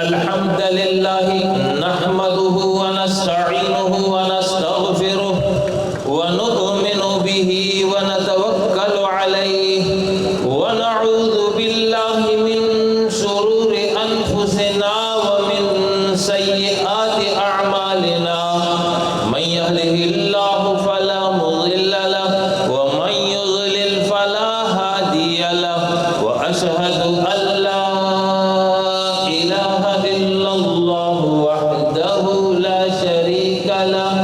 الحمد لله نحمده ونستعينه ونستغفره ونؤمن به ونتوكل عليه ونعوذ بالله من شرور أنفسنا ومن سيئات أعمالنا من يهده الله فلا مضل له ومن يضلل فلا هادي له وأشهد أن لا إله إلا الله وحده لا شريك له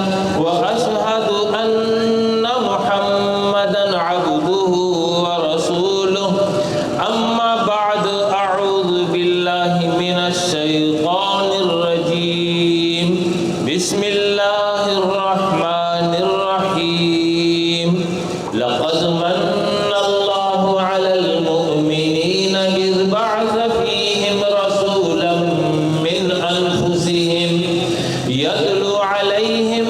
وأشهد أن محمدا عبده ورسوله أما بعد أعوذ بالله من الشيطان الرجيم بسم الله الرحمن الرحيم لقد من الله على المؤمنين إذ بعث فيهم رسولا من أنفسهم يتلو عليهم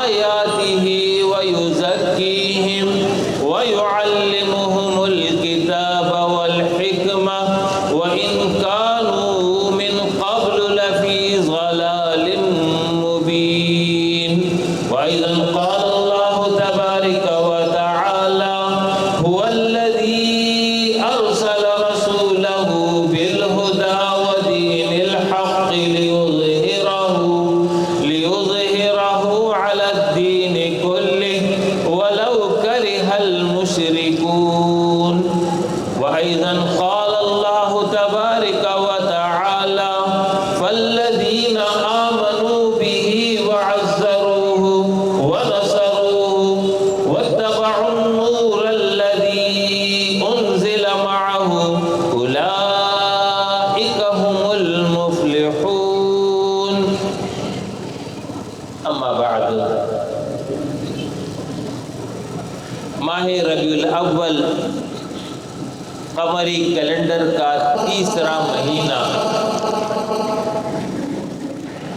آياته ويزكيهم ويعلمهم الكتاب والحكمة وإن كانوا من قبل لفي ضلال مبين وأيضا قال الله تبارك وتعالى هو الذي أرسل رسوله بالهدى ودين الحق ليظهره على الدين كله ولو كره المشركون وأيضا قال الله تبارك وتعالى فالذين آمنوا به وعزروه ونصروه واتبعوا النور الذي أنزل معه أولئك هم المفلحون أما بعد ماہ ربیع الاول قمری کیلنڈر کا تیسرا مہینہ،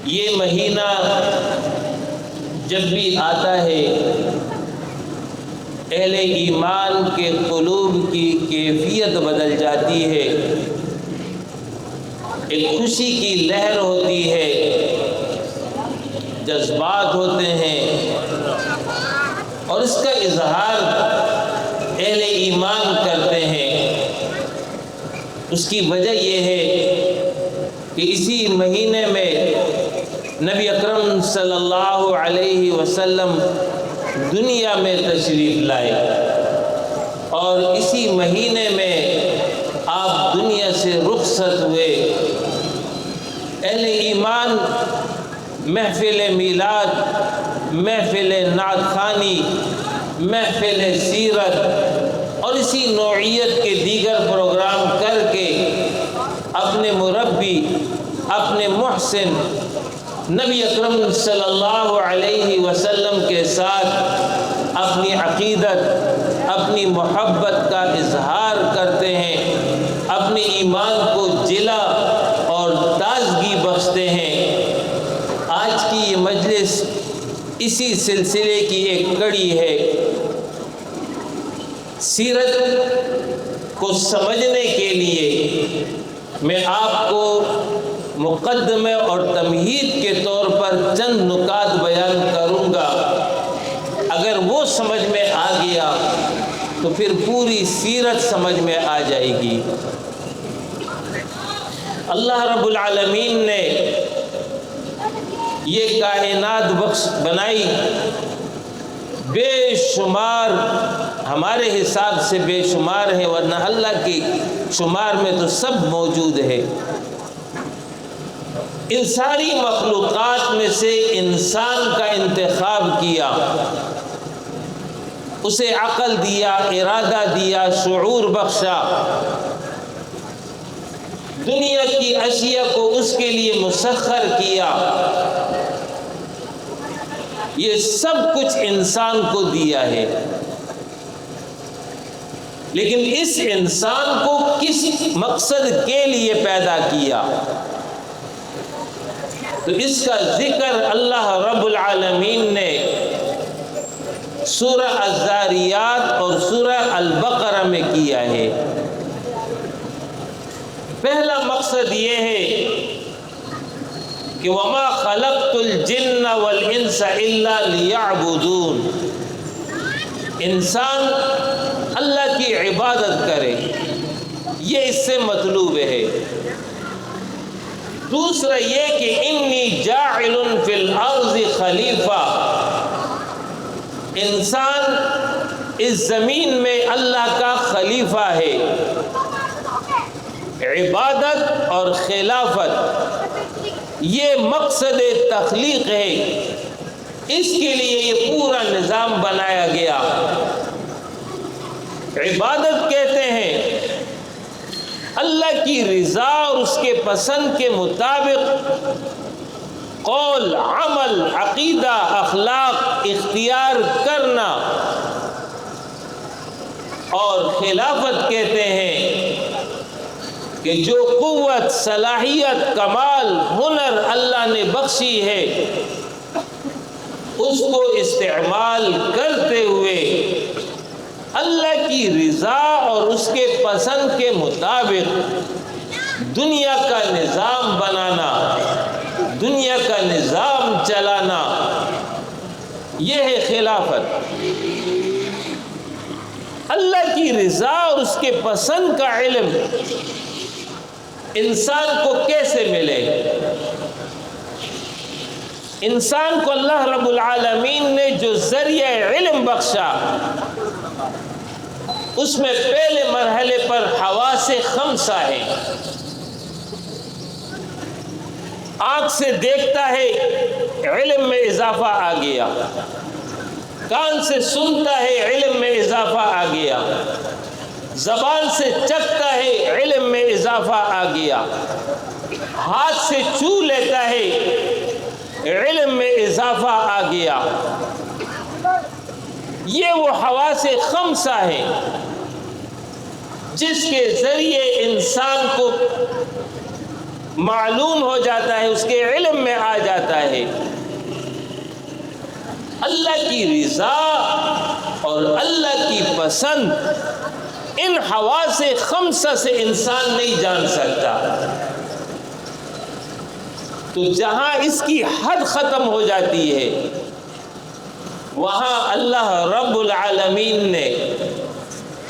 یہ مہینہ جب بھی آتا ہے اہل ایمان کے قلوب کی کیفیت بدل جاتی ہے، ایک خوشی کی لہر ہوتی ہے، جذبات ہوتے ہیں اور اس کا اظہار اہل ایمان کرتے ہیں۔ اس کی وجہ یہ ہے کہ اسی مہینے میں نبی اکرم صلی اللہ علیہ وسلم دنیا میں تشریف لائے اور اسی مہینے میں آپ دنیا سے رخصت ہوئے۔ اہل ایمان محفل میلاد، محفل نعت خوانی، محفل سیرت اور اسی نوعیت کے دیگر پروگرام کر کے اپنے مربی، اپنے محسن نبی اکرم صلی اللہ علیہ وسلم کے ساتھ اپنی عقیدت، اپنی محبت کا اظہار کرتے ہیں، اپنے ایمان کو جلا اور تازگی بخشتے ہیں۔ آج کی یہ مجلس اسی سلسلے کی ایک کڑی ہے۔ سیرت کو سمجھنے کے لیے میں آپ کو مقدمے اور تمہید کے طور پر چند نکات بیان کروں گا۔ اگر وہ سمجھ میں آ گیا تو پھر پوری سیرت سمجھ میں آ جائے گی۔ اللہ رب العالمین نے یہ کائنات بخش بنائی، بے شمار، ہمارے حساب سے بے شمار ہے، ورنہ اللہ کی شمار میں تو سب موجود ہے۔ ان ساری مخلوقات میں سے انسان کا انتخاب کیا، اسے عقل دیا، ارادہ دیا، شعور بخشا، دنیا کی اشیاء کو اس کے لیے مسخر کیا۔ یہ سب کچھ انسان کو دیا ہے، لیکن اس انسان کو کس مقصد کے لیے پیدا کیا؟ تو اس کا ذکر اللہ رب العالمین نے سورہ الذاریات اور سورہ البقرہ میں کیا ہے۔ پہلا مقصد یہ ہے کہ وما خلقت الجن والانس الا لیعبدون، انسان اللہ کی عبادت کرے، یہ اس سے مطلوب ہے۔ دوسرا یہ کہ انی جاعل فی الارض خلیفہ، انسان اس زمین میں اللہ کا خلیفہ ہے۔ عبادت اور خلافت یہ مقصد تخلیق ہے، اس کے لیے یہ پورا نظام بنایا گیا۔ عبادت کہتے ہیں اللہ کی رضا اور اس کے پسند کے مطابق قول، عمل، عقیدہ، اخلاق اختیار کرنا، اور خلافت کہتے ہیں کہ جو قوت، صلاحیت، کمال، ہنر اللہ نے بخشی ہے اس کو استعمال کرتے ہوئے اللہ کی رضا اور اس کے پسند کے مطابق دنیا کا نظام بنانا، دنیا کا نظام چلانا، یہ ہے خلافت۔ اللہ کی رضا اور اس کے پسند کا علم انسان کو کیسے ملے؟ انسان کو اللہ رب العالمین نے جو ذریعہ علم بخشا، اس میں پہلے مرحلے پر حواس خمسہ ہے۔ آنکھ سے دیکھتا ہے، علم میں اضافہ آ گیا۔ کان سے سنتا ہے، علم میں اضافہ آ گیا۔ زبان سے چکھتا ہے، علم میں اضافہ آ گیا۔ ہاتھ سے چھو لیتا ہے، علم میں اضافہ آ گیا۔ یہ وہ حواس خمسہ ہے جس کے ذریعے انسان کو معلوم ہو جاتا ہے، اس کے علم میں آ جاتا ہے۔ اللہ کی رضا اور اللہ کی پسند ان حواس خمسہ سے انسان نہیں جان سکتا۔ تو جہاں اس کی حد ختم ہو جاتی ہے، وہاں اللہ رب العالمین نے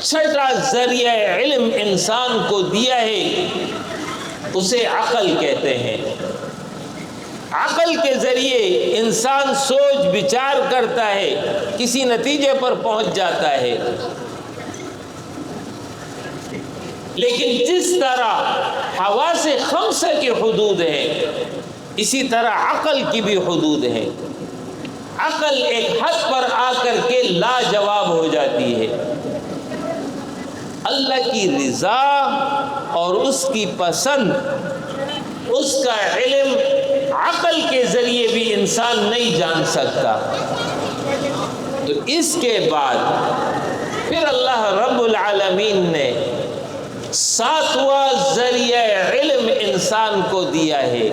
چھٹا ذریعہ علم انسان کو دیا ہے، اسے عقل کہتے ہیں۔ عقل کے ذریعے انسان سوچ بچار کرتا ہے، کسی نتیجے پر پہنچ جاتا ہے۔ لیکن جس طرح حواس خمسہ کی حدود ہیں، اسی طرح عقل کی بھی حدود ہیں۔ عقل ایک حد پر آ کر کے لاجواب ہو جاتی ہے۔ اللہ کی رضا اور اس کی پسند، اس کا علم عقل کے ذریعے بھی انسان نہیں جان سکتا۔ تو اس کے بعد پھر اللہ رب العالمین نے ساتواں ذریعہ علم انسان کو دیا ہے،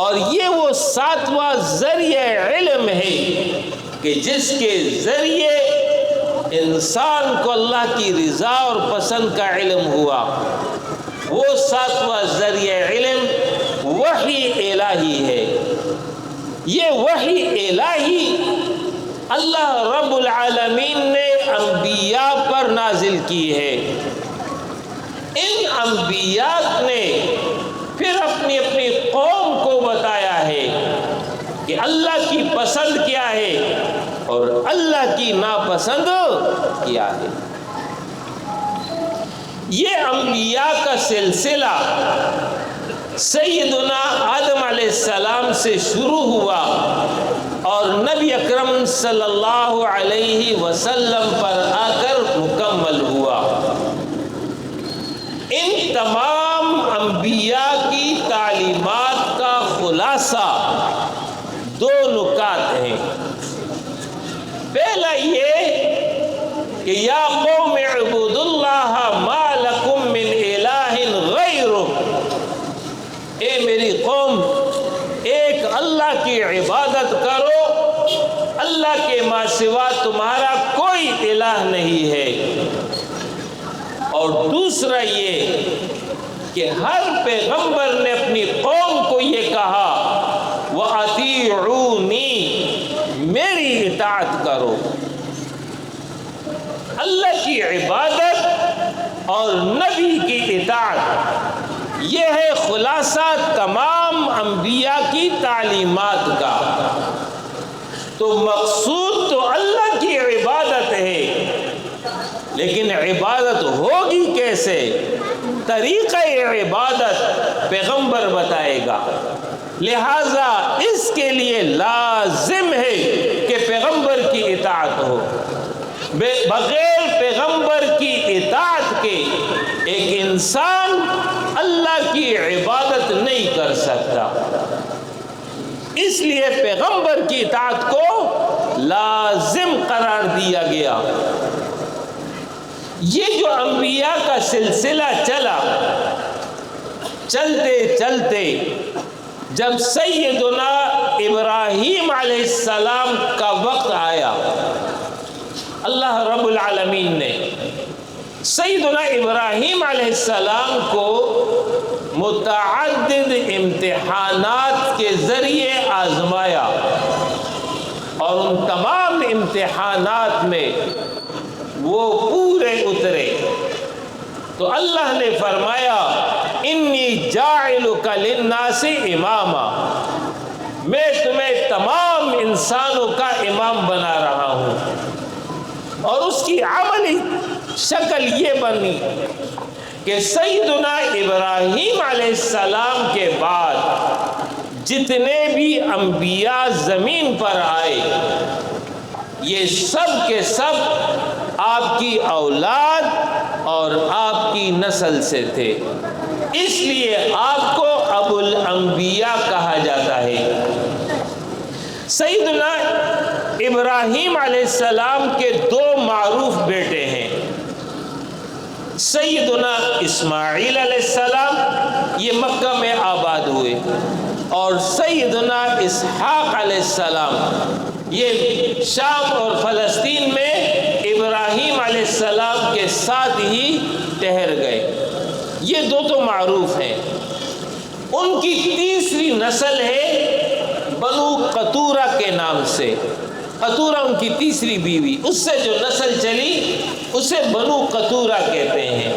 اور یہ وہ ساتواں ذریعہ علم ہے کہ جس کے ذریعے انسان کو اللہ کی رضا اور پسند کا علم ہوا۔ وہ ساتواں ذریعہ علم وحی الہی ہے۔ یہ وحی الہی اللہ رب العالمین نے انبیاء پر نازل کی ہے۔ ان انبیاء نے پھر اپنی اپنی قوم کو بتایا ہے کہ اللہ کی پسند کیا ہے اور اللہ کی ناپسند کیا ہے۔ یہ انبیاء کا سلسلہ سیدنا آدم علیہ السلام سے شروع ہوا اور نبی اکرم صلی اللہ علیہ وسلم پر آ کر مکمل ہوا۔ ان تمام انبیاء کی تعلیمات کا خلاصہ دو نکات ہیں۔ پہلا یہ کہ یا قوم اعبدوا اللہ ما لکم من الہ غیرہ، اے میری قوم ایک اللہ کی عبادت کرو، اللہ کے ماں سوا تمہارا کوئی الہ نہیں ہے۔ اور دوسرا یہ کہ ہر پیغمبر نے اپنی قوم کو یہ کہا کی عبادت اور نبی کی اطاعت، یہ ہے خلاصہ تمام انبیاء کی تعلیمات کا۔ تو مقصود تو اللہ کی عبادت ہے، لیکن عبادت ہوگی کیسے؟ طریقہ عبادت پیغمبر بتائے گا، لہذا اس کے لیے لازم ہے کہ پیغمبر کی اطاعت ہو۔ بغیر پیغمبر کی اطاعت کے ایک انسان اللہ کی عبادت نہیں کر سکتا، اس لیے پیغمبر کی اطاعت کو لازم قرار دیا گیا۔ یہ جو انبیاء کا سلسلہ چلا، چلتے چلتے جب سیدنا ابراہیم علیہ السلام کا وقت آیا، اللہ رب العالمین نے سیدنا ابراہیم علیہ السلام کو متعدد امتحانات کے ذریعے آزمایا، اور ان تمام امتحانات میں وہ پورے اترے تو اللہ نے فرمایا انی جاعلک للناس اماما، میں تمہیں تمام انسانوں کا امام بنا رہا ہوں۔ اور اس کی عملی شکل یہ بنی کہ سیدنا ابراہیم علیہ السلام کے بعد جتنے بھی انبیاء زمین پر آئے، یہ سب کے سب آپ کی اولاد اور آپ کی نسل سے تھے، اس لیے آپ کو ابو الانبیاء کہا جاتا ہے۔ سیدنا ابراہیم علیہ السلام کے دو معروف بیٹے ہیں، سیدنا اسماعیل علیہ السلام، یہ مکہ میں آباد ہوئے، اور سیدنا اسحاق علیہ السلام، یہ شام اور فلسطین میں ابراہیم علیہ السلام کے ساتھ ہی ٹھہر گئے۔ یہ دو تو معروف ہیں۔ ان کی تیسری نسل ہے بنو قطورہ کے نام سے، قطورہ ان کی تیسری بیوی، اس سے جو نسل چلی اسے بنو قطورہ کہتے ہیں۔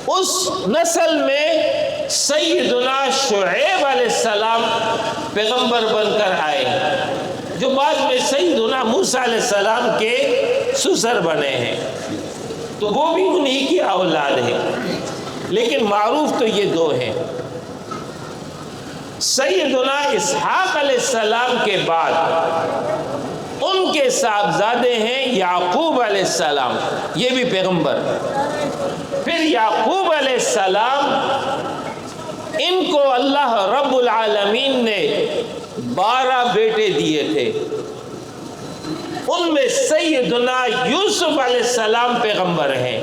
اس نسل میں سیدنا شعیب علیہ السلام پیغمبر بن کر آئے، جو بعد میں سیدنا موسیٰ علیہ السلام کے سسر بنے ہیں، تو وہ بھی انہی کی اولاد ہے، لیکن معروف تو یہ دو ہیں۔ سیدنا اسحاق علیہ السلام کے بعد ان کے صاحبزادے ہیں یعقوب علیہ السلام، یہ بھی پیغمبر۔ پھر یعقوب علیہ السلام، ان کو اللہ رب العالمین نے 12 بیٹے دیے تھے، ان میں سیدنا یوسف علیہ السلام پیغمبر ہیں۔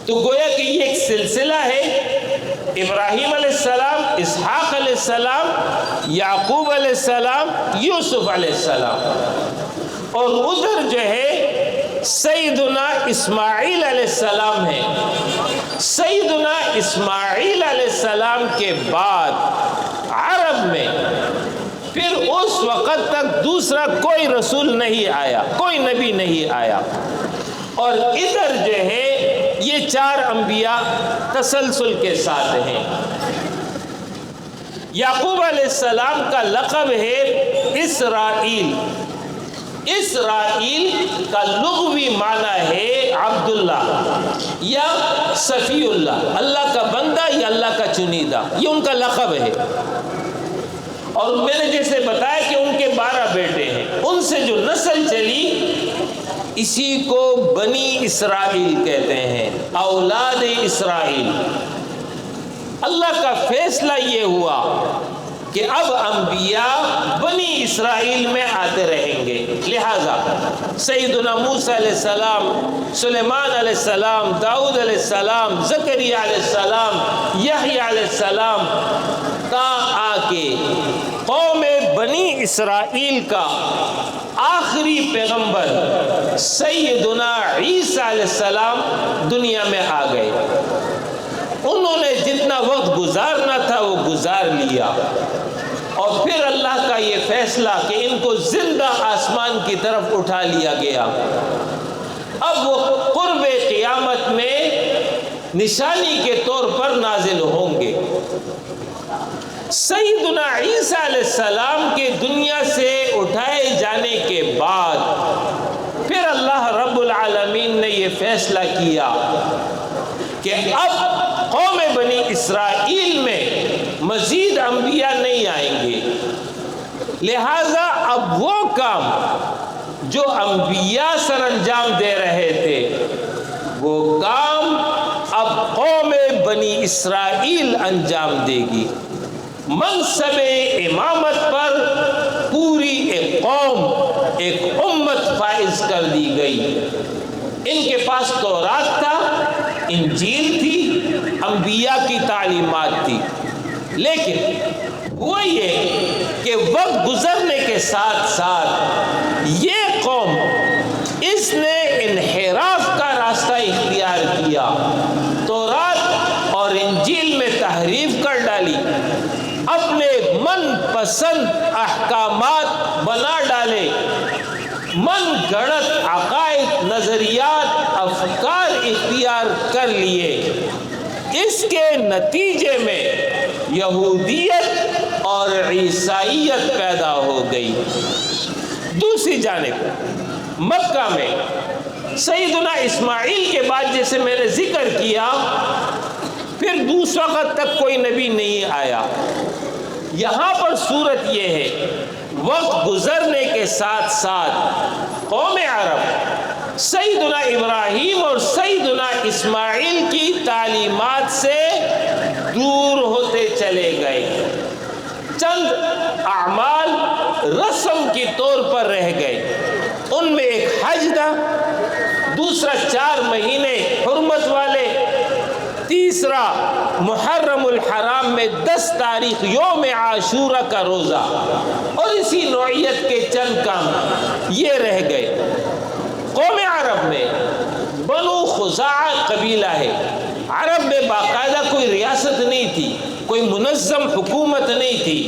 تو گویا کہ یہ ایک سلسلہ ہے، ابراہیم علیہ السلام، اسحاق علیہ السلام، یعقوب علیہ السلام، یوسف علیہ السلام، اور ادھر جو ہے سیدنا اسماعیل علیہ السلام ہے۔ سیدنا اسماعیل علیہ السلام کے بعد عرب میں پھر اس وقت تک دوسرا کوئی رسول نہیں آیا، کوئی نبی نہیں آیا، اور ادھر جو ہے یہ 4 انبیاء تسلسل کے ساتھ ہیں۔ یعقوب علیہ السلام کا لقب ہے اسرائیل۔ اسرائیل کا لغوی معنی ہے عبداللہ یا صفی اللہ، اللہ کا بندہ یا اللہ کا چنیدہ، یہ ان کا لقب ہے۔ اور میں نے جیسے بتایا کہ ان کے 12 بیٹے ہیں، ان سے جو نسل چلی اسی کو بنی اسرائیل کہتے ہیں، اولاد اسرائیل۔ اللہ کا فیصلہ یہ ہوا کہ اب انبیاء بنی اسرائیل میں آتے رہیں گے، لہذا سیدنا موسیٰ علیہ السلام، سلیمان علیہ السلام، داؤد علیہ السلام، زکریا علیہ السلام، یحییٰ علیہ السلام تا آ کے قوم بنی اسرائیل کا آخری پیغمبر سیدنا عیسیٰ علیہ السلام دنیا میں آ گئے۔ انہوں نے جتنا وقت گزارنا تھا وہ گزار لیا، اور پھر اللہ کا یہ فیصلہ کہ ان کو زندہ آسمان کی طرف اٹھا لیا گیا۔ اب وہ قرب قیامت میں نشانی کے طور پر نازل ہوں گے۔ سیدنا عیسیٰ علیہ السلام کے دنیا سے اٹھائے جانے کے بعد پھر اللہ رب العالمین نے یہ فیصلہ کیا کہ اب قوم بنی اسرائیل میں مزید انبیاء نہیں آئیں گے، لہٰذا اب وہ کام جو انبیاء سر انجام دے رہے تھے وہ کام اب قوم بنی اسرائیل انجام دے گی۔ منصب امامت پر پوری ایک قوم، ایک امت فائز کر دی گئی۔ ان کے پاس تورات تھا، انجیل تھی، انبیاء کی تعلیمات تھی، لیکن وہ یہ کہ وقت گزرنے کے ساتھ ساتھ یہ قوم اس نے انحراف کا راستہ اختیار کیا، تورات اور انجیل میں تحریف کر ڈالی، اپنے من پسند احکامات بنا ڈالے، من گھڑت عقائد، نظریات، افکار اختیار کر لیے۔ اس کے نتیجے میں یہودیت اور عیسائیت پیدا ہو گئی۔ دوسری جانب مکہ میں سیدنا اسماعیل کے بعد جیسے میں نے ذکر کیا پھر دوسرا وقت تک کوئی نبی نہیں آیا۔ یہاں پر صورت یہ ہے، وقت گزرنے کے ساتھ ساتھ قوم عرب سیدنا ابراہیم اور سیدنا اسماعیل کی تعلیمات سے دور ہوتے چلے گئے، چند اعمال رسم کی طور پر رہ گئے۔ ان میں ایک حج تھا، دوسرا 4 مہینے حرمت والے، تیسرا محرم الحرام میں 10 تاریخ یوم عاشورہ کا روزہ، اور اسی نوعیت کے چند کام یہ رہ گئے۔ قوم عرب میں بنو خزاعہ قبیلہ ہے، عرب میں باقاعدہ کوئی ریاست نہیں تھی، کوئی منظم حکومت نہیں تھی،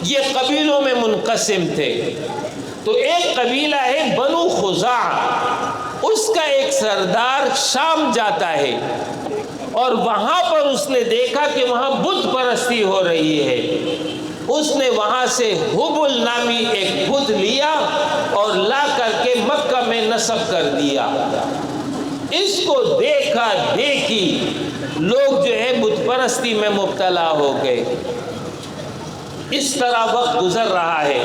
یہ قبیلوں میں منقسم تھے۔ تو ایک قبیلہ ہے بنو خزاعہ، اس کا ایک سردار شام جاتا ہے اور وہاں پر اس نے دیکھا کہ وہاں بت پرستی ہو رہی ہے۔ اس نے وہاں سے حبل نامی ایک بت لیا اور لا کر کے مکہ میں نصب کر دیا۔ اس کو دیکھا دیکھی لوگ جو ہے بت پرستی میں مبتلا ہو گئے۔ اس طرح وقت گزر رہا ہے،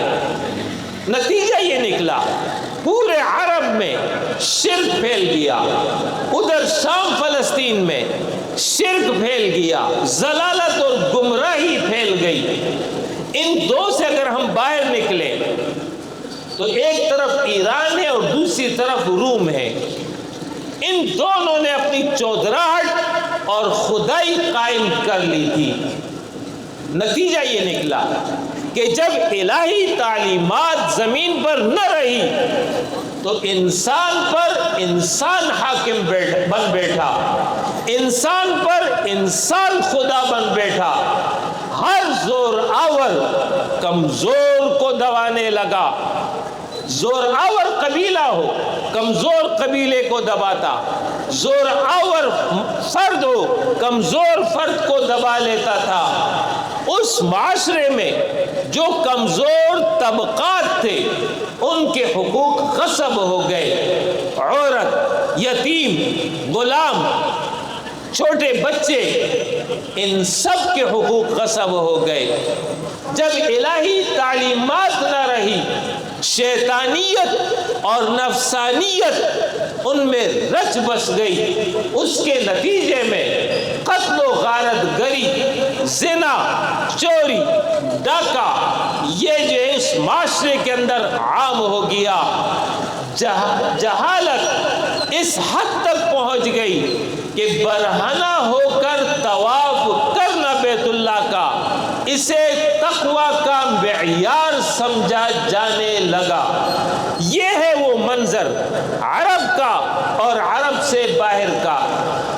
نتیجہ یہ نکلا پورے عرب میں شرک پھیل گیا، ادھر شام فلسطین میں شرک پھیل گیا، ضلالت اور گمراہی پھیل گئی۔ ان دو سے اگر ہم باہر نکلیں تو ایک طرف ایران ہے اور دوسری طرف روم ہے۔ ان دونوں نے اپنی چودراہٹ اور خدائی قائم کر لی تھی۔ نتیجہ یہ نکلا کہ جب الہی تعلیمات زمین پر نہ رہی تو انسان پر انسان حاکم بن بیٹھا، انسان پر انسان خدا بن بیٹھا، ہر زور آور کمزور کو دبانے لگا۔ زور آور قبیلہ ہو کمزور قبیلے کو دباتا، زور آور فرد ہو کمزور فرد کو دبا لیتا تھا۔ اس معاشرے میں جو کمزور طبقات تھے ان کے حقوق غصب ہو گئے، عورت، یتیم، غلام، چھوٹے بچے، ان سب کے حقوق غصب ہو گئے۔ جب الہی تعلیمات نہ رہی، شیطانیت اور نفسانیت ان میں رچ بس گئی، اس کے نتیجے میں قتل و غارت گری، زنا، چوری، ڈاکہ یہ جو ہے اس معاشرے کے اندر عام ہو گیا۔ جہالت اس حد تک پہنچ گئی کہ برہنہ ہو کر طواف کرنا بیت اللہ کا اسے تقویٰ کا معیار سمجھا جانے لگا۔ یہ ہے وہ منظر عرب کا اور عرب سے باہر کا۔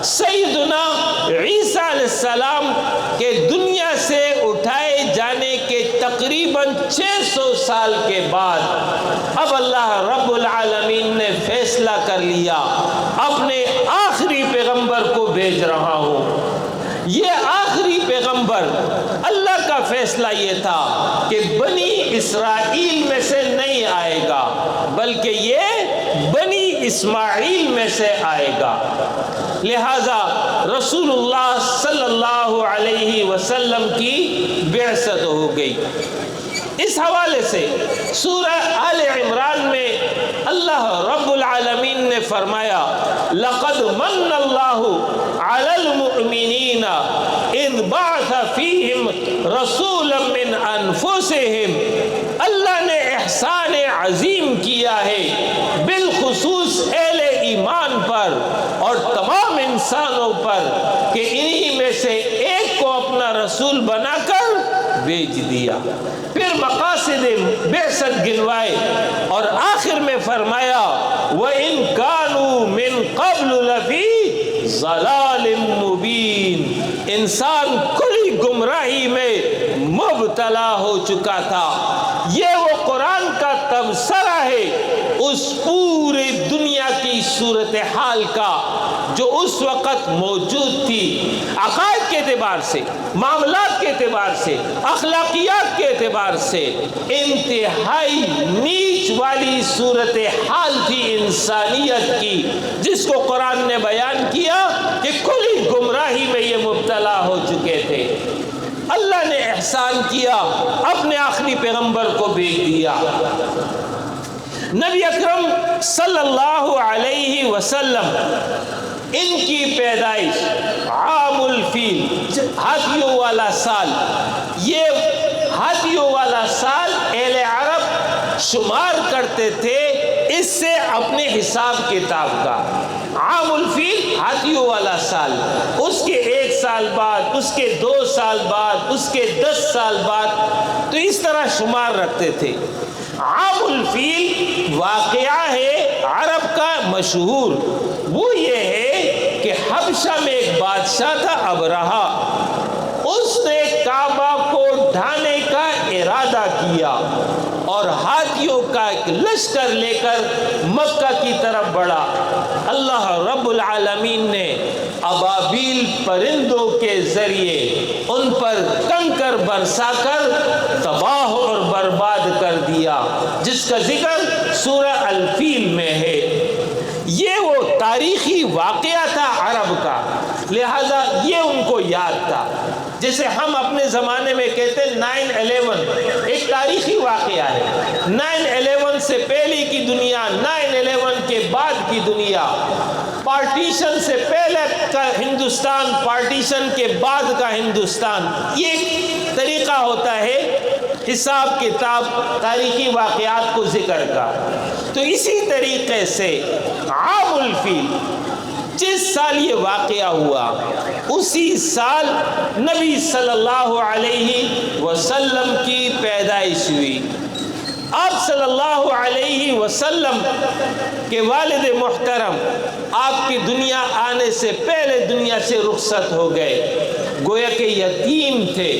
سیدنا عیسیٰ علیہ السلام کے دنیا سے اٹھائے جانے کے تقریباً 600 سال کے بعد اب اللہ رب العالمین نے فیصلہ کر لیا اپنے آخری پیغمبر کو بھیج رہا ہوں۔ یہ آخری پیغمبر، اللہ کا فیصلہ یہ تھا کہ بنی اسرائیل میں سے نہیں آئے گا، بلکہ یہ بنی اسماعیل میں سے آئے گا۔ لہذا رسول اللہ صلی اللہ علیہ وسلم کی بعثت ہو گئی۔ اس حوالے سے سورہ آل عمران میں اللہ رب العالمین نے فرمایا لَقَدْ مَنَّ اللَّهُ عَلَى الْمُؤْمِنِينَ إِذْ بَعَثَ فِيهِمْ رَسُولًا مِّنْ أَنفُسِهِمْ، اللہ نے احسان عظیم کیا ہے بالخصوص اہل ایمان پر اور تمام انسانوں پر کہ انہی میں سے ایک کو اپنا رسول بنا کر بھیج دیا۔ پھر مقاصد بعثت گنوائے اور آخر میں فرمایا وَإِن كَانُوا مِن قَبْلُ لَفِي ضَلَالٍ مُبِينٍ، انسان کھلی گمراہی میں مبتلا ہو چکا تھا۔ یہ وہ قرآن کا تبصرہ ہے اس پوری دنیا کی صورتحال کا جو اس وقت موجود تھی، عقائد کے اعتبار سے، معاملات کے اعتبار سے، اخلاقیات کے اعتبار سے انتہائی نیچ والی صورتحال تھی انسانیت کی، جس کو قرآن نے بیان کیا کہ کھلی گمراہی میں یہ مبتلا ہو چکے تھے۔ اللہ نے احسان کیا، اپنے آخری پیغمبر کو بھیج دیا۔ نبی اکرم صلی اللہ علیہ وسلم، ان کی پیدائش عام الفیل، ہاتھیوں والا سال، یہ ہاتھیوں والا سال اہل عرب شمار کرتے تھے اس سے اپنے حساب کتاب کا۔ عام الفیل ہاتھیوں والا سال، اس کے 1 سال بعد، اس کے 2 سال بعد، اس کے 10 سال بعد، تو اس طرح شمار رکھتے تھے۔ عام الفیل واقعہ ہے عرب کا مشہور، وہ یہ ہے کہ حبشہ میں ایک بادشاہ تھا ابرہہ، اس نے کعبہ کو ڈھانے کا ارادہ کیا اور ہاتھیوں کا ایک لشکر لے کر مکہ کی طرف بڑھا۔ اللہ رب العالمین نے ابابیل پرندوں کے ذریعے ان پر کنکر برسا کر تباہ اور برباد کر دیا، جس کا ذکر سورہ الفیل میں ہے۔ یہ وہ تاریخی واقعہ تھا عرب کا، لہذا یہ ان کو یاد تھا۔ جیسے ہم اپنے زمانے میں کہتے ہیں 9/11 ایک تاریخی واقعہ ہے۔ 9/11 سے پہلے کی دنیا، 9/11 کے بعد کی دنیا، پارٹیشن سے پہلے کا ہندوستان، پارٹیشن کے بعد کا ہندوستان، یہ ایک طریقہ ہوتا ہے حساب کتاب تاریخی واقعات کو ذکر کا۔ تو اسی طریقے سے عام الفیل، جس سال یہ واقعہ ہوا اسی سال نبی صلی اللہ علیہ وسلم کی پیدائش ہوئی۔ آپ صلی اللہ علیہ وسلم کے والد محترم آپ کی دنیا آنے سے پہلے دنیا سے رخصت ہو گئے، گویا کہ یتیم تھے۔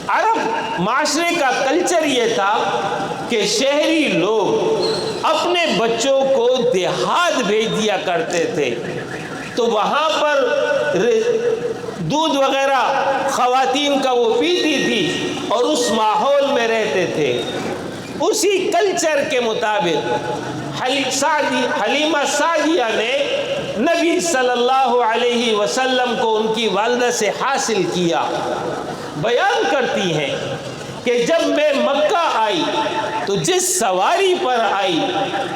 عرب معاشرے کا کلچر یہ تھا کہ شہری لوگ اپنے بچوں کو دیہات بھیج دیا کرتے تھے، تو وہاں پر دودھ وغیرہ خواتین کا وہ پیتی تھی اور اس ماحول میں رہتے تھے۔ اسی کلچر کے مطابق حلیمہ سعدیہ نے نبی صلی اللہ علیہ وسلم کو ان کی والدہ سے حاصل کیا۔ بیان کرتی ہیں کہ جب میں مکہ آئی تو جس سواری پر آئی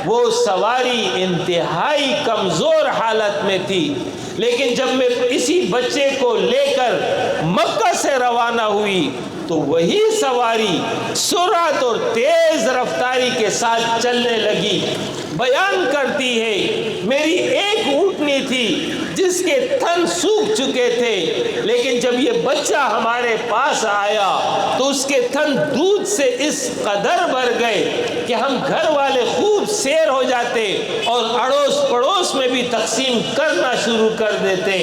وہ سواری انتہائی کمزور حالت میں تھی، لیکن جب میں اسی بچے کو لے کر مکہ سے روانہ ہوئی تو وہی سواری سرعت اور تیز رفتاری کے ساتھ چلنے لگی۔ بیان کرتی ہے میری ایک اونٹنی تھی جس کے تھن سوکھ چکے تھے، لیکن جب یہ بچہ ہمارے پاس آیا تو اس کے تھن دودھ سے اس قدر بھر گئے کہ ہم گھر والے خوب سیر ہو جاتے اور اڑوس پڑوس میں بھی تقسیم کرنا شروع کر دیتے۔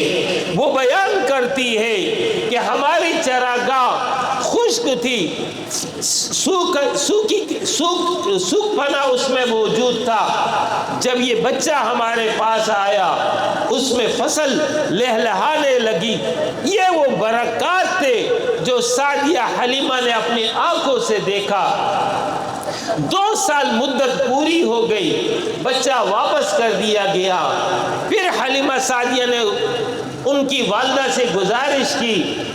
وہ بیان کرتی ہے کہ ہماری چراگاہ خوش خشک تھی، سوکھ پنا اس میں موجود تھا۔ جب یہ بچہ ہمارے پاس آیا اس میں فصل لہلہانے لگی۔ یہ وہ برکات تھے جو سعدیہ حلیمہ نے اپنی آنکھوں سے دیکھا۔ 2 سال مدت پوری ہو گئی، بچہ واپس کر دیا گیا۔ پھر حلیمہ سعدیہ نے ان کی والدہ سے گزارش کی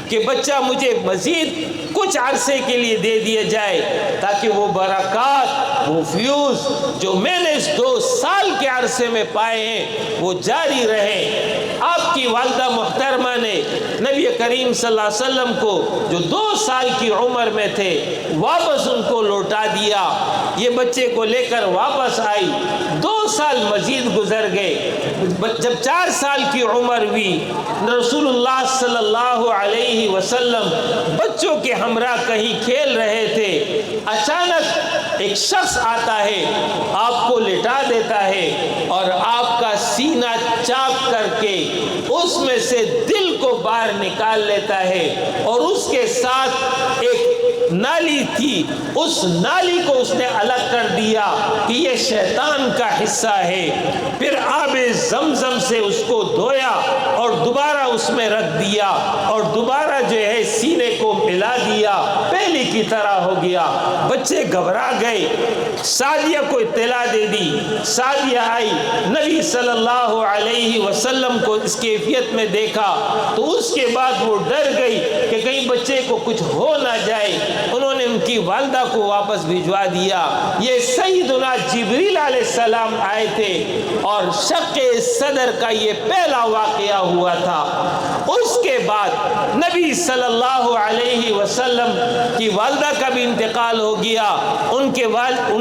کہ بچہ مجھے مزید کچھ عرصے کے لیے دے دیا جائے تاکہ وہ برکات، وہ فیوز جو میں نے اس 2 سال کے عرصے میں پائے ہیں وہ جاری رہے۔ آپ کی والدہ محترمہ نے نبی کریم صلی اللہ علیہ وسلم کو جو 2 سال کی عمر میں تھے واپس ان کو لوٹا دیا۔ یہ بچے کو لے کر واپس آئی۔ 2 سال مزید گزر گئے۔ جب 4 سال کی عمر ہوئی، رسول اللہ صلی اللہ علیہ وسلم بچوں کے ہمراہ کہیں کھیل رہے تھے۔ اچانک ایک شخص آتا ہے، آپ کو لٹا دیتا ہے اور آپ کا سینہ چاک کر کے اس میں سے دل کو باہر نکال لیتا ہے، اور اس کے ساتھ ایک نالی تھی، اس نالی کو اس نے الگ کر دیا کہ یہ شیطان کا حصہ ہے۔ پھر آب زمزم سے اس کو دھویا اور دوبارہ اس میں رکھ دیا اور دوبارہ جو ہے سینے کو ملا دیا، پہلی کی طرح ہو گیا۔ بچے گھبرا گئے، سعدیہ کو اطلاع دے دی۔ سعدیہ آئی، نبی صلی اللہ علیہ وسلم کو اس کیفیت میں دیکھا تو اس کے بعد وہ ڈر گئی کہ کہیں بچے کو کچھ ہو نہ جائے۔ انہوں نے ان کی والدہ کو واپس بھجوا دیا۔ یہ سیدنا جبریل علیہ السلام آئے تھے اور شق صدر کا یہ پہلا واقعہ ہوا تھا۔ اس کے بعد نبی صلی اللہ علیہ وسلم کی والدہ کا بھی انتقال ہو گیا، ان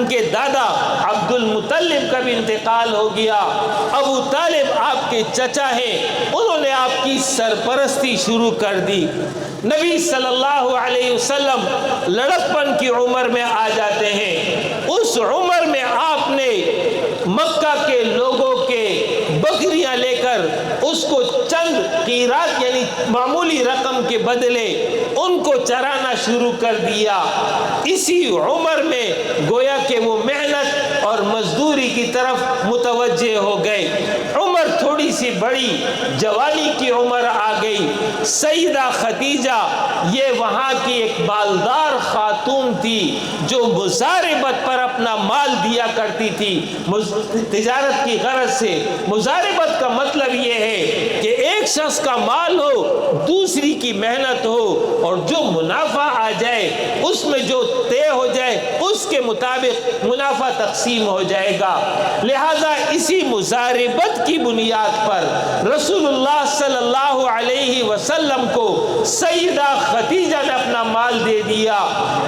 کے دادا عبد المطلب کا بھی انتقال ہو گیا۔ ابو طالب آپ کے چچا ہیں، انہوں نے آپ کی سرپرستی شروع کر دی۔ نبی صلی اللہ علیہ وسلم لڑکپن کی عمر میں آ جاتے ہیں۔ اس عمر میں آپ نے مکہ کے لوگوں کے بکریاں لے کر اس کو چند قیرات یعنی معمولی رقم کے بدلے ان کو چرانا شروع کر دیا۔ اسی عمر میں گویا کہ وہ محنت اور مزدوری کی طرف متوجہ ہو گئے۔ عمر تھوڑی سی بڑی، جوانی کی عمر آ گئی۔ سیدہ خدیجہ یہ وہاں کی ایک مالدار خاتون تھی جو مزاربت پر اپنا مال دیا کرتی تھی، تجارت کی غرض سے۔ مزاربت کا مطلب یہ ہے کہ ایک شخص کا مال ہو، دوسری کی محنت ہو، اور جو منافع آ جائے اس میں جو طے ہو جائے اس کے مطابق منافع تقسیم ہو جائے گا۔ لہذا اسی مزاربت کی بنیاد پر رسول اللہ صلی اللہ علیہ وسلم کو سیدہ خدیجہ نے اپنا مال دے دیا۔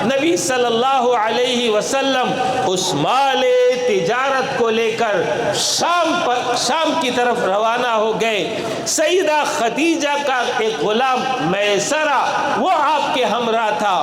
نبی صلی اللہ علیہ وسلم اس مال تجارت کو لے کر شام کی طرف روانہ ہو گئے۔ سیدہ خدیجہ کا ایک غلام میسرہ وہ آپ کے ہمراہ تھا۔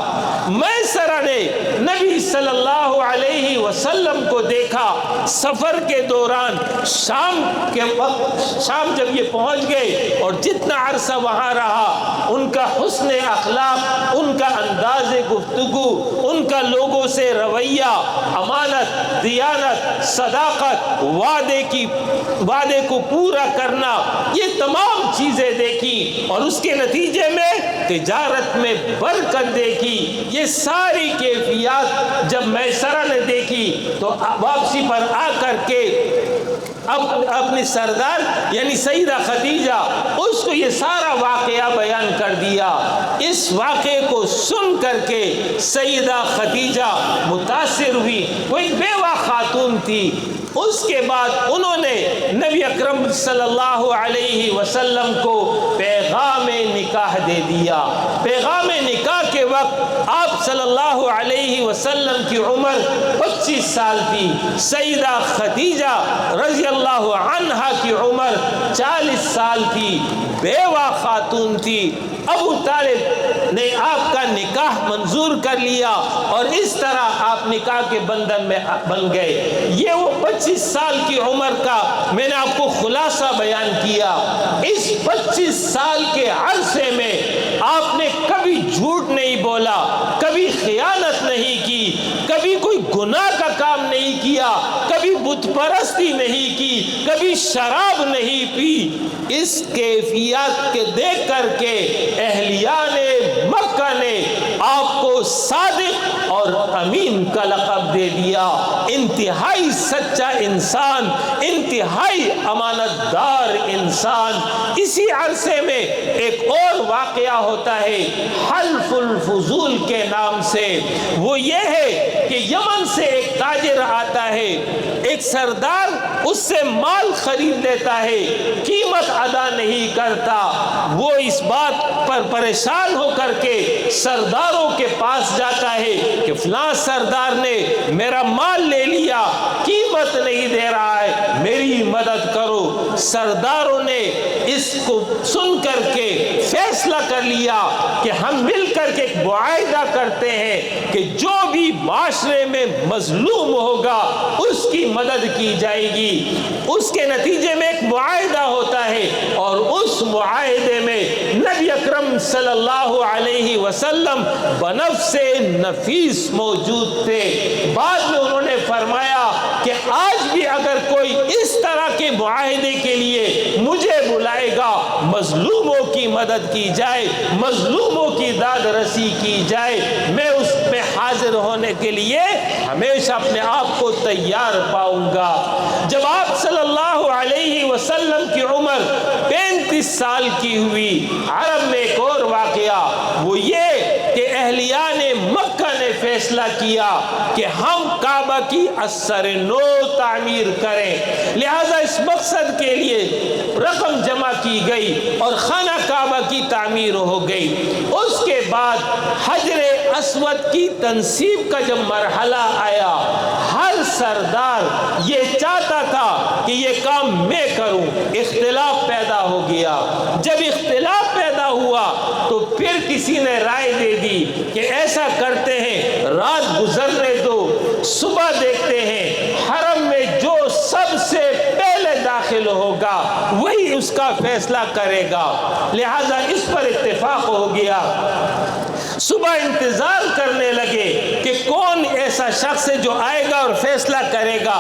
میسرہ نے نبی صلی اللہ علیہ وسلم کو دیکھا سفر کے دوران، شام کے وقت، شام جب یہ پہنچ گئے اور جتنا عرصہ وہاں رہا، ان کا حسن اخلاق، ان کا انداز گفتگو، ان کا لوگوں سے رویہ، امانت، دیانت، صداقت، وعدے کو پورا کرنا، یہ تمام چیزیں دیکھی اور اس کے نتیجے میں تجارت میں برکت دیکھی۔ یہ ساری کیفیات جب میسرہ نے دیکھی تو واپسی پر آ کر کے اپنی سردار یعنی سیدہ خدیجہ اس کو یہ سارا واقعہ بیان کر دیا۔ اس واقعے کو سن کر کے سیدہ خدیجہ متاثر ہوئی، وہ ایک بیوہ خاتون تھی۔ اس کے بعد انہوں نے نبی اکرم صلی اللہ علیہ وسلم کو پیغام نکاح دے دیا۔ پیغام نکاح کے وقت آپ صلی اللہ علیہ وسلم کی عمر 25 سال تھی۔ سیدہ خدیجہ رضی اللہ عنہا کی عمر 40 سال تھی، بیوہ خاتون تھی۔ ابو طالب نے آپ کا نکاح منظور کر لیا اور اس طرح آپ نکاح کے بندھن میں بن گئے۔ یہ وہ 25 سال کی عمر کا میں نے آپ کو خلاصہ بیان کیا۔ اس 25 سال کے عرصے میں آپ نے کبھی جھوٹ نہیں بولا، خیانت نہیں کی، کبھی کوئی گناہ کا کام نہیں کیا، کبھی بت پرستی نہیں کی، کبھی شراب نہیں پی۔ اس کیفیات کے دیکھ کر کے اہلیان مکہ نے آپ کو صادق اور امین کا لقب دے دیا، انتہائی سچا انسان، انتہائی امانت دار انسان۔ اسی عرصے میں ایک اور واقعہ ہوتا ہے حلف الفضول کے نام سے۔ وہ یہ ہے کہ یمن سے ایک تاجر آتا ہے، ایک سردار اس سے مال خرید لیتا ہے، قیمت ادا نہیں کرتا۔ وہ اس بات پر پریشان ہو کر کے سرداروں کے پاس جاتا ہے کہ فلاں سردار نے میرا مال لے لیا، قیمت نہیں دے رہا ہے، میری مدد کرو۔ سرداروں نے اس کو سن کر کے فیصلہ کر لیا کہ ہم مل کر کے ایک معاہدہ کرتے ہیں کہ جو بھی معاشرے میں مظلوم ہوگا اس کی مدد کی جائے گی۔ اس کے نتیجے میں ایک معاہدہ ہوتا ہے، اور اس معاہدے میں نبی اکرم صلی اللہ علیہ وسلم بنفس نفیس موجود تھے۔ بعد میں انہوں نے فرمایا کہ آج بھی اگر کوئی اس طرح کے معاہدے کے لیے مجھے بلائے گا، مظلوموں کی مدد کی جائے، مظلوموں کی داد رسی کی جائے، میں اس میں حاضر ہونے کے لیے ہمیشہ اپنے آپ کو تیار پاؤں گا۔ جب آپ صلی اللہ علیہ وسلم کی عمر 35 سال کی ہوئی، عرب میں ایک اور واقعہ وہ یہ کہ اہلیان مکہ نے فیصلہ کیا کہ ہم کعبہ کی اثر نو تعمیر کریں، لہذا اس مقصد کے لیے رقم جمع کی گئی اور خانہ کعبہ کی تعمیر ہو گئی۔ اس کے بعد حجر اسود کی تنصیب کا جب مرحلہ آیا، ہر سردار یہ چاہتا تھا کہ یہ کام میں کروں، اختلاف پیدا ہو گیا۔ جب اختلاف پیدا ہوا تو پھر کسی نے رائے دے دی کہ ایسا کرتے ہیں، رات گزرنے دو، صبح دیکھتے ہیں، حرم میں جو سب سے پہلے داخل ہوگا وہی اس کا فیصلہ کرے گا۔ لہذا اس پر اتفاق ہو گیا۔ صبح انتظار کرنے لگے کہ کون ایسا شخص ہے جو آئے گا اور فیصلہ کرے گا۔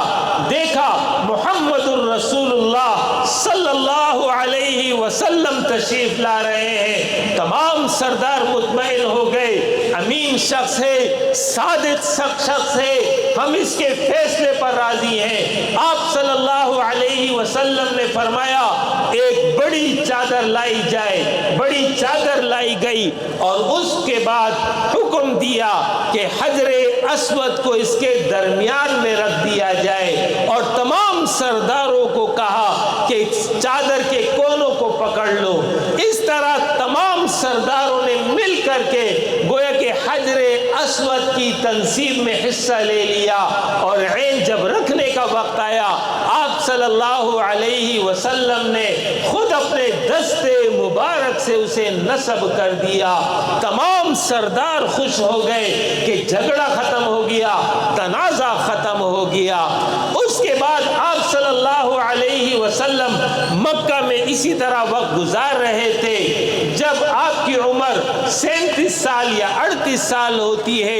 دیکھا محمد الرسول اللہ صلی اللہ علیہ وسلم تشریف لا رہے ہیں۔ تمام سردار مطمئن ہو گئے، امین شخص ہے، صادق شخص ہے، ہم اس کے فیصلے پر راضی ہیں۔ آپ صلی اللہ علیہ وسلم نے فرمایا ایک بڑی چادر لائی جائے، بڑی چادر لائی گئی، اور اس کے بعد حکم دیا کہ حجر اسود کو اس کے درمیان میں رکھ دیا جائے، اور تمام سرداروں کو کہا کہ چادر کے کونوں کو پکڑ لو۔ اس طرح تمام سرداروں نے مل کر کے گویا کہ حجر اسود کی تنصیب میں حصہ لے لیا، اور عین جب رکھنے کا وقت آیا، آپ صلی اللہ علیہ وسلم نے خود اپنے دستے مبارک سے اسے نصب کر دیا۔ تمام سردار خوش ہو گئے کہ جھگڑا ختم ہو گیا، تنازع ختم ہو گیا۔ اس کے بعد آپ صلی اللہ علیہ وسلم مکہ میں اسی طرح وقت گزار رہے تھے۔ جب آپ کی عمر 37 سال یا 38 سال ہوتی ہے،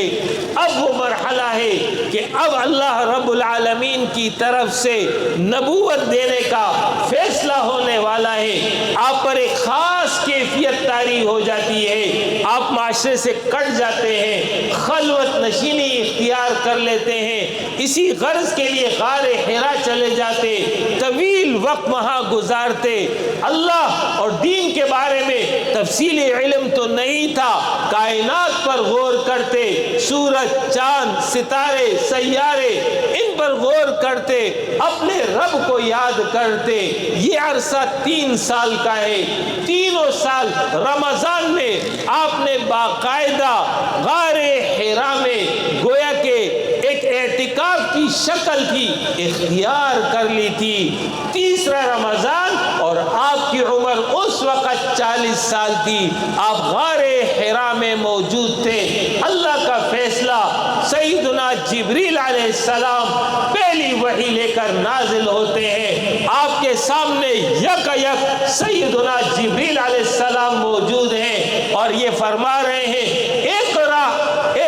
اب وہ مرحلہ ہے کہ اب اللہ رب العالمین کی طرف سے نبوت دینے کا فیصلہ ہونے والا ہے۔ آپ پر ایک خاص کیفیت طاری ہو جاتی ہے، آپ معاشرے سے کٹ جاتے ہیں، خلوت نشینی اختیار کر لیتے ہیں، اسی غرض کے لیے غار حرا چلے جاتے، طویل وقت وہاں گزارتے۔ اللہ اور دین کے بارے میں تفصیلی علم تو نہیں تھا، کائنات پر غور کرتے، سورج، چاند، ستارے، سیارے، ان پر غور کرتے، اپنے رب کو یاد کرتے۔ یہ عرصہ 3 سال کا ہے۔ تینوں سال رمضان میں آپ نے باقاعدہ غار حرا میں گویا کہ ایک اعتکاف کی شکل کی اختیار کر لی تھی۔ تیسرا رمضان اور آپ کی عمر اس وقت 40 سال تھی، آپ غار حرا میں موجود تھے۔ اللہ کا فیصلہ، سیدنا جبریل علیہ السلام پہلی وحی لے کر نازل ہوتے ہیں، آپ کے سامنے یک یک سیدنا جبریل علیہ السلام موجود ہیں، اور یہ فرما رہے ہیں اقرا اے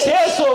600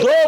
2